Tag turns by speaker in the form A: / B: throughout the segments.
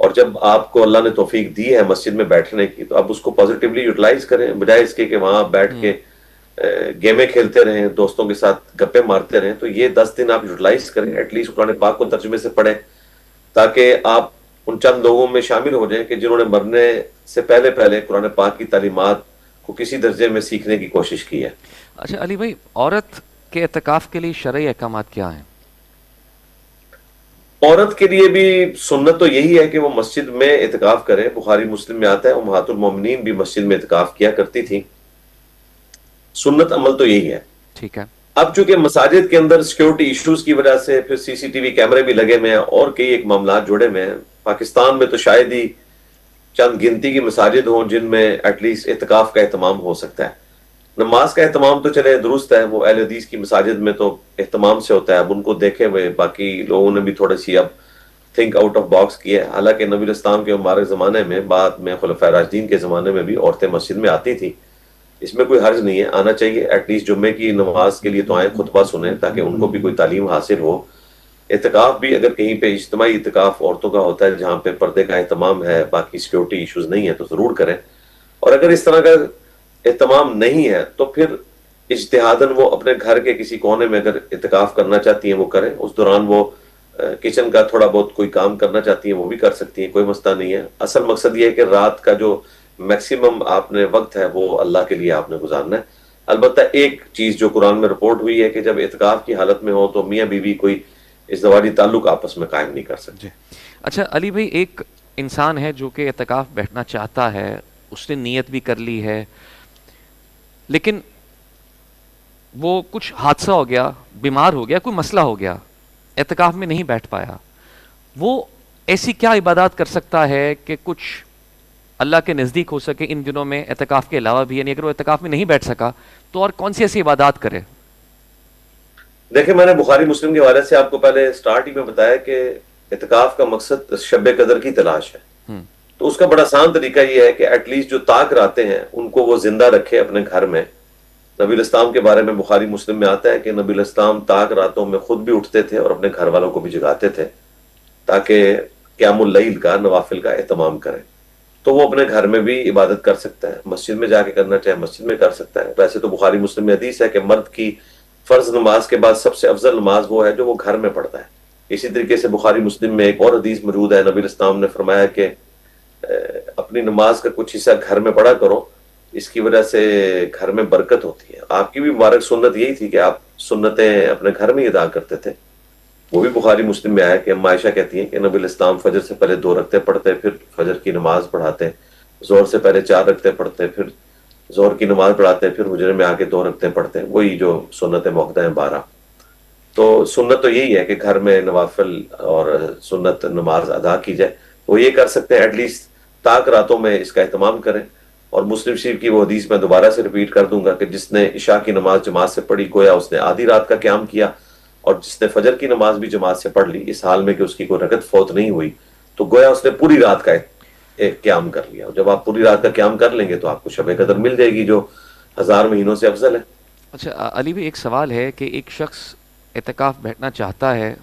A: اور جب آپ کو اللہ نے توفیق دی ہے مسجد میں بیٹھنے کی تو آپ اس کو پازیٹیولی یوٹیلائز کریں، بجائے اس کے کہ وہاں بیٹھ کے گیمیں کھیلتے رہیں، دوستوں کے ساتھ گپے مارتے رہیں. تو یہ 10 دن آپ یوٹیلائز کریں، ایٹ لیسٹ قرآن پاک کو ترجمے سے پڑھیں، تاکہ آپ ان چند لوگوں میں شامل ہو جائیں کہ جنہوں نے مرنے سے پہلے پہلے قرآن پاک کی تعلیمات کو کسی درجے میں سیکھنے کی کوشش کی ہے.
B: اچھا علی بھائی، عورت کے اعتکاف کے لیے شرعی احکامات کیا ہیں؟
A: عورت کے لیے بھی سنت تو یہی ہے کہ وہ مسجد میں اعتکاف کرے. بخاری مسلم میں آتا ہے امہات المومنین بھی مسجد میں اعتکاف کیا کرتی تھی. سنت عمل تو یہی ہے.
B: ٹھیک ہے.
A: اب چونکہ مساجد کے اندر سیکیورٹی ایشوز کی وجہ سے پھر سی سی ٹی وی کیمرے بھی لگے ہوئے ہیں اور کئی ایک معاملات جڑے ہوئے ہیں. پاکستان میں تو شاید ہی چند گنتی کی مساجد ہوں جن میں ایٹ لیسٹ اعتکاف کا اہتمام ہو سکتا ہے. نماز کا اہتمام تو چلے درست ہے، وہ اہل حدیث کی مساجد میں تو اہتمام سے ہوتا ہے. اب ان کو دیکھے ہوئے باقی لوگوں نے بھی تھوڑی سی اب تھنک آؤٹ آف باکس کیا ہے. حالانکہ نبی الاسلام کے مبارک زمانے میں، بعد میں خلفائے راشدین کے زمانے میں بھی عورتیں مسجد میں آتی تھیں. اس میں کوئی حرج نہیں ہے، آنا چاہیے. ایٹ لیسٹ جمعے کی نماز کے لیے تو آئیں، خطبہ سنیں تاکہ ان کو بھی کوئی تعلیم حاصل ہو. اعتکاف بھی اگر کہیں پہ اجتماعی اعتکاف عورتوں کا ہوتا ہے جہاں پہ پردے کا اہتمام ہے، باقی سیکیورٹی ایشوز نہیں ہے، تو ضرور کریں. اور اگر اس طرح کا اہتمام نہیں ہے تو پھر اجتہاداً وہ اپنے گھر کے کسی کونے میں اگر اعتکاف کرنا چاہتی ہیں وہ کریں. اس دوران وہ کچن کا تھوڑا بہت کوئی کام کرنا چاہتی ہیں وہ بھی کر سکتی ہیں، کوئی مسئلہ نہیں ہے. اصل مقصد یہ ہے کہ رات کا جو میکسیمم آپ نے وقت ہے وہ اللہ کے لیے آپ نے گزارنا ہے. البتہ ایک چیز جو قرآن میں رپورٹ ہوئی ہے کہ جب اعتکاف کی حالت میں ہو تو میاں بیوی کوئی ازدواجی تعلق آپس میں قائم نہیں کر سکتے.
B: اچھا علی بھائی، ایک انسان ہے جو کہ اعتکاف بیٹھنا چاہتا ہے، اس نے نیت بھی کر لی ہے، لیکن وہ کچھ حادثہ ہو گیا، بیمار ہو گیا، کوئی مسئلہ ہو گیا، اعتکاف میں نہیں بیٹھ پایا. وہ ایسی کیا عبادات کر سکتا ہے کہ کچھ اللہ کے نزدیک ہو سکے ان دنوں میں اعتکاف کے علاوہ بھی؟ یعنی اگر وہ اعتکاف میں نہیں بیٹھ سکا تو اور کون سی ایسی عبادات کرے؟
A: دیکھیں، میں نے بخاری مسلم کے حوالے سے آپ کو پہلے سٹارٹ ہی میں بتایا کہ اعتکاف کا مقصد شب قدر کی تلاش ہے. تو اس کا بڑا آسان طریقہ یہ ہے کہ ایٹ لیسٹ جو طاق راتیں ہیں ان کو وہ زندہ رکھے اپنے گھر میں. نبی الاسلام کے بارے میں بخاری مسلم میں آتا ہے کہ نبی الاسلام طاق راتوں میں خود بھی اٹھتے تھے اور اپنے گھر والوں کو بھی جگاتے تھے تاکہ قیام اللیل کا، نوافل کا اہتمام کریں. تو وہ اپنے گھر میں بھی عبادت کر سکتا ہے، مسجد میں جا کے کرنا چاہے مسجد میں کر سکتا ہے. ویسے تو بخاری مسلم میں حدیث ہے کہ مرد کی فرض نماز کے بعد سب سے افضل نماز وہ ہے جو وہ گھر میں پڑھتا ہے. اسی طریقے سے بخاری مسلم میں ایک اور حدیث موجود ہے، نبی الاسلام نے فرمایا کہ اپنی نماز کا کچھ حصہ گھر میں پڑھا کرو، اس کی وجہ سے گھر میں برکت ہوتی ہے. آپ کی بھی مبارک سنت یہی تھی کہ آپ سنتیں اپنے گھر میں ہی ادا کرتے تھے. وہ بھی بخاری مسلم میں آیا کہ اما عائشہ کہتی ہیں کہ نبی الاسلام فجر سے پہلے 2 رکعتیں پڑھتے، پھر فجر کی نماز پڑھاتے، ظہر سے پہلے 4 رکعتیں پڑھتے، پھر ظہر کی نماز پڑھاتے، پھر حجرے میں آ کے 2 رکعتیں پڑھتے. وہی جو سنت موقع ہیں 12. تو سنت تو یہی ہے کہ گھر میں نوافل اور سنت نماز ادا کی جائے. وہ یہ کر سکتے ہیں، ایٹ لیسٹ طاق راتوں میں اس کا اہتمام کریں. اور مسلم شریف کی وہ حدیث میں دوبارہ سے ریپیٹ کر دوں گا کہ جس نے عشاء کی نماز جماعت سے پڑھی گویا اس نے آدھی رات کا قیام کیا، اور جس نے فجر کی نماز بھی جماعت سے پڑھ لی اس حال میں کہ اس کی کوئی رکعت فوت نہیں ہوئی تو گویا اس نے پوری رات کا ایک قیام کر لیا. جب آپ پوری رات کا قیام کر لیں گے تو آپ کو شب قدر مل جائے گی جو 1000 مہینوں سے افضل ہے.
B: اچھا علی بھی ایک سوال ہے کہ ایک شخص اعتکاف بیٹھنا چاہتا ہے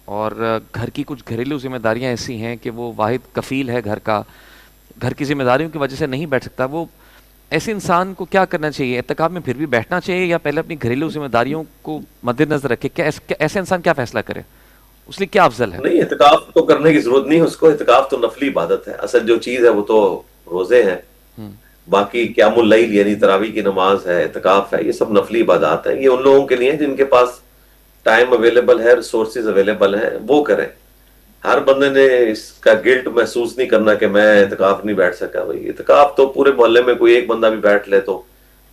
B: اور گھر کی کچھ گھریلو ذمہ داریاں ایسی ہیں کہ وہ واحد کفیل ہے گھر کا، گھر کی ذمہ داریوں کی وجہ سے نہیں بیٹھ سکتا. وہ ایسے انسان کو کیا کرنا چاہیے؟ اعتکاف میں پھر بھی بیٹھنا چاہیے یا پہلے اپنی گھریلو ذمہ داریوں کو مد نظر رکھے؟ کیا ایسے انسان کیا فیصلہ کرے؟ اس لیے کیا افضل ہے؟
A: نہیں، اعتکاف تو کرنے کی ضرورت نہیں اس کو. اعتکاف تو نفلی عبادت ہے. اصل جو چیز ہے وہ تو روزے ہیں، باقی قیام اللیل یعنی تراویح کی نماز ہے، اعتکاف ہے، یہ سب نفلی عبادات ہیں. یہ ان لوگوں کے لیے ہیں جن کے پاس ٹائم اویلیبل ہے، ریسورسز اویلیبل ہیں، وہ کریں. ہر بندے نے اس کا گلٹ محسوس نہیں کرنا کہ میں اعتکاف نہیں بیٹھ سکا. بھائی اعتکاف تو پورے محلے میں کوئی ایک بندہ بھی بیٹھ لے تو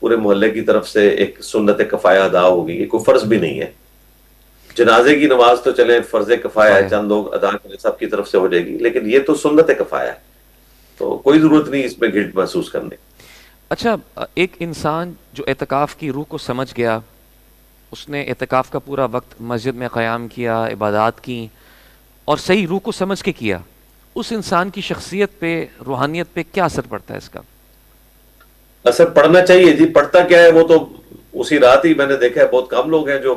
A: پورے محلے کی طرف سے ایک سنت کفایہ ادا ہوگی. یہ کوئی فرض بھی نہیں ہے. جنازے کی نماز تو چلیں فرض کفایہ ہے، چند لوگ ادا کریں، سب کی طرف سے ہو جائے گی، لیکن یہ تو سنت کفایہ ہے، تو کوئی ضرورت نہیں اس میں گلٹ محسوس کرنے.
B: اچھا، ایک انسان جو اعتکاف کی روح کو سمجھ گیا، اس نے اعتکاف کا پورا وقت مسجد میں قیام کیا، عبادات کی اور صحیح روح کو سمجھ کے کیا، اس انسان کی شخصیت پہ، روحانیت پہ کیا اثر پڑتا ہے اس کا؟
A: اثر پڑنا چاہیے جی. پڑتا کیا ہے وہ تو اسی رات ہی میں نے دیکھا ہے بہت کم لوگ ہیں جو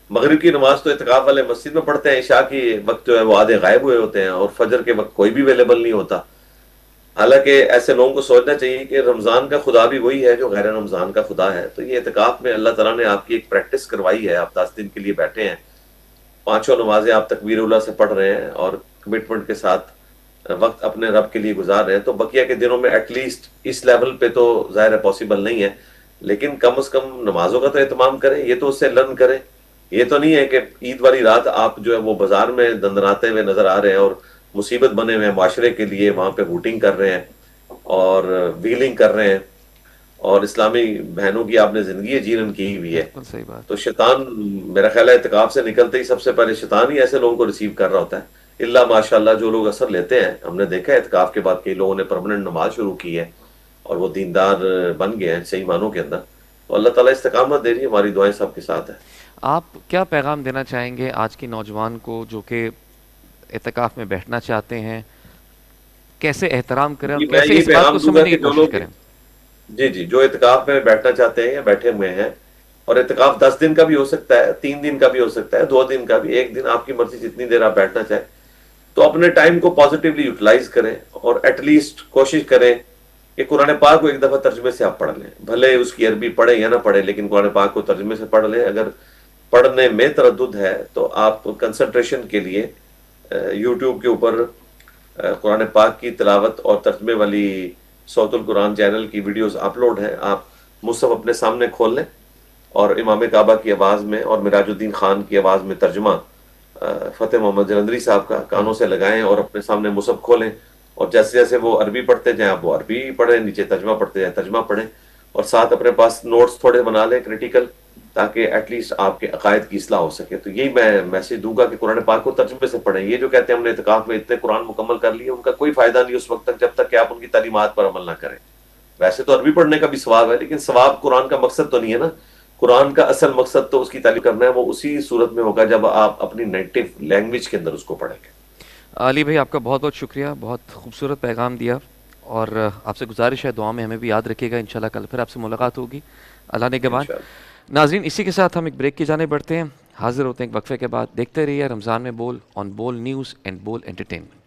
A: مغرب کی نماز تو اعتکاف والے مسجد میں پڑھتے ہیں، عشاء کی وقت جو ہے وہ آدھے غائب ہوئے ہوتے ہیں، اور فجر کے وقت کوئی بھی اویلیبل نہیں ہوتا۔ حالانکہ ایسے لوگوں کو سوچنا چاہیے کہ رمضان کا خدا بھی وہی ہے جو غیر رمضان کا خدا ہے۔ تو یہ اعتکاف میں اللہ تعالیٰ نے آپ کی ایک پریکٹس کروائی ہے، آپ 10 دن کے لیے بیٹھے ہیں، 5 نمازیں آپ تکبیر اولیٰ سے پڑھ رہے ہیں اور کمٹمنٹ کے ساتھ وقت اپنے رب کے لیے گزار رہے ہیں، تو بقیہ کے دنوں میں ایٹ لیسٹ اس لیول پہ تو ظاہر ہے پاسبل نہیں ہے، لیکن کم از کم نمازوں کا تو اہتمام کریں، یہ تو اس سے لرن کریں۔ یہ تو نہیں ہے کہ عید والی رات آپ جو ہے وہ بازار میں دندناتے ہوئے نظر آ رہے ہیں اور مصیبت بنے ہوئے ہیں معاشرے کے لیے، وہاں پہ ووٹنگ کر رہے ہیں اور ویلنگ کر رہے ہیں، اور اسلامی بہنوں کی آپ نے زندگی جیرن کی ہوئی ہے۔
B: بالکل صحیح بات۔
A: تو شیطان میرا خیال ہے اعتکاف سے نکلتے ہی سب سے پہلے شیطان ہی ایسے لوگوں کو ریسیو کر رہا ہوتا ہے، اللہ ماشاءاللہ جو لوگ اثر لیتے ہیں۔ ہم نے دیکھا ہے اعتکاف کے بعد کئی لوگوں نے پرماننٹ نماز شروع کی ہے اور وہ دیندار بن گئے ہیں صحیح معنوں کے اندر۔ تو اللہ تعالیٰ استقامت دے رہی ہے، ہماری دعائیں سب کے ساتھ ہیں۔
B: آپ کیا پیغام دینا چاہیں گے آج کے نوجوان کو جو کہ اعتکاف میں بیٹھنا چاہتے ہیں؟ کیسے احترام کریں اور
A: جی میں
B: کیسے
A: یہ
B: اس بات
A: پیغام
B: کو
A: دوں گا
B: سمجھنے کی
A: کہ جو
B: کوشش
A: لوگ
B: کریں؟
A: جی جو اعتکاف میں بیٹھنا چاہتے ہیں یا بیٹھے ہوئے ہیں، اور اعتکاف 10 دن کا بھی ہو سکتا ہے، 3 دن کا بھی ہو سکتا ہے، 2 دن کا بھی، 1 دن، آپ کی مرضی جتنی دیر آپ بیٹھنا چاہیں، تو اپنے ٹائم کو پازیٹیولی یوٹیلائز کریں اور ایٹ لیسٹ کوشش کریں کہ قرآن پاک کو ایک دفعہ ترجمے سے آپ پڑھ لیں، بھلے اس کی عربی پڑھیں یا نہ پڑھیں، لیکن قرآن پاک کو ترجمے سے پڑھ لیں۔ اگر پڑھنے میں تردد ہے تو آپ کنسنٹریشن کے لیے یوٹیوب کے اوپر قرآن پاک کی تلاوت اور ترجمے والی صوت القرآن چینل کی ویڈیوز اپلوڈ ہیں، آپ مصحف اپنے سامنے کھول لیں اور امام کعبہ کی آواز میں اور مراج الدین خان کی آواز میں ترجمہ فتح محمد جلندری صاحب کا کانوں سے لگائیں اور اپنے سامنے مصحف کھولیں، اور جیسے جیسے وہ عربی پڑھتے جائیں آپ وہ عربی پڑھیں، نیچے ترجمہ پڑھتے جائیں ترجمہ پڑھیں، اور ساتھ اپنے پاس نوٹس تھوڑے بنا لیں کریٹیکل، تاکہ ایٹ لیسٹ آپ کے عقائد کی اصلاح ہو سکے۔ تو یہی میں میسج دوں گا کہ قرآن پاک کو ترجمے سے پڑھیں۔ یہ جو کہتے ہیں ہم نے اعتکاف میں اتنے قرآن مکمل کر لیے، ان کا کوئی فائدہ نہیں اس وقت تک جب تک کہ آپ ان کی تعلیمات پر عمل نہ کریں۔ ویسے تو عربی پڑھنے کا بھی ثواب ہے، لیکن ثواب قرآن کا مقصد تو نہیں ہے نا۔ قرآن کا اصل مقصد تو اس کی تعلیم کرنا ہے، وہ اسی صورت میں ہوگا جب آپ اپنی نیٹو لینگویج کے اندر اس کو پڑھیں گے۔
B: علی بھائی آپ کا بہت بہت شکریہ، بہت خوبصورت پیغام دیا، اور آپ سے گزارش ہے دعا میں ہمیں بھی یاد رکھیے گا، انشاءاللہ کل پھر آپ سے ملاقات ہوگی اللہ نگہبان۔
A: انشاءاللہ۔
B: ناظرین اسی کے ساتھ ہم ایک بریک کی جانب بڑھتے ہیں، حاضر ہوتے ہیں ایک وقفے کے بعد۔ دیکھتے رہیے رمضان میں بول آن بول نیوز اینڈ بول انٹرٹینمنٹ۔